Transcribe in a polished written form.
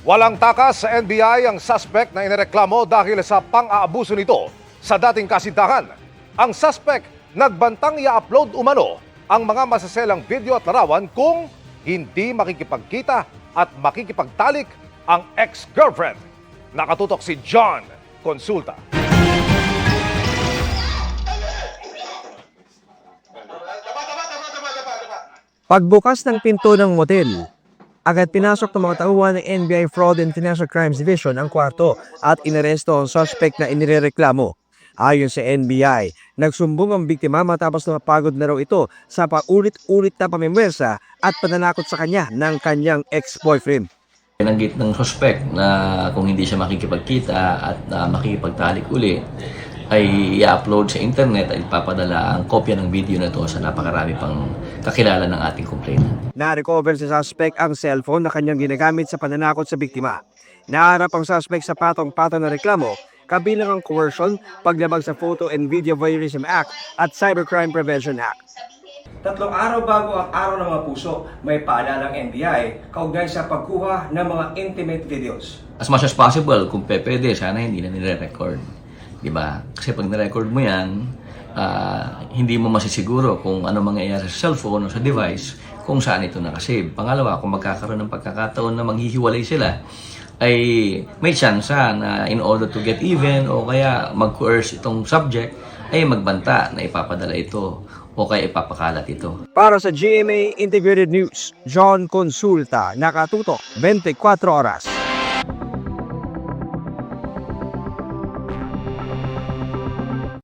Walang takas sa NBI ang suspect na inireklamo dahil sa pang-aabuso nito sa dating kasintahan. Ang suspect nagbantang i-upload umano ang mga masaselang video at larawan kung hindi makikipagkita at makikipagtalik ang ex-girlfriend. Nakatutok si John Consulta. Pagbukas ng pinto ng motel, agad pinasok ng mga tauhan ng NBI Fraud and Financial Crimes Division ang kwarto at inaresto ang suspect na inireklamo. Ayon sa NBI, nagsumbong ang biktima matapos na mapagod na raw ito sa paulit-ulit na pamimwersa at pananakot sa kanya ng kanyang ex-boyfriend. Pinanggit ng suspect na kung hindi siya makikipagkita at makikipagtalik uli, ay i-upload sa internet at ipapadala ang kopya ng video na ito sa napakarami pang kakilala ng ating complainant. Na-recover sa suspect ang cellphone na kanyang ginagamit sa pananakot sa biktima. Naharap ang suspect sa patong-patong na reklamo, kabilang ang coercion, paglabag sa Photo and Video Voyeurism Act at Cybercrime Prevention Act. 3 araw bago ang Araw ng mga Puso, may paalala ng NBI kaugnay sa pagkuha ng mga intimate videos. As much as possible, kung pwede, sana hindi na nire-record. Diba? Kasi pag na-record mo yan, hindi mo masisiguro kung ano mangyayari sa cellphone o sa device kung saan ito nakasave. Pangalawa, kung magkakaroon ng pagkakataon na maghihiwalay sila, ay may chance na in order to get even o kaya mag-coerce itong subject, ay magbanta na ipapadala ito o kaya ipapakalat ito. Para sa GMA Integrated News, John Consulta, nakatutok 24 oras.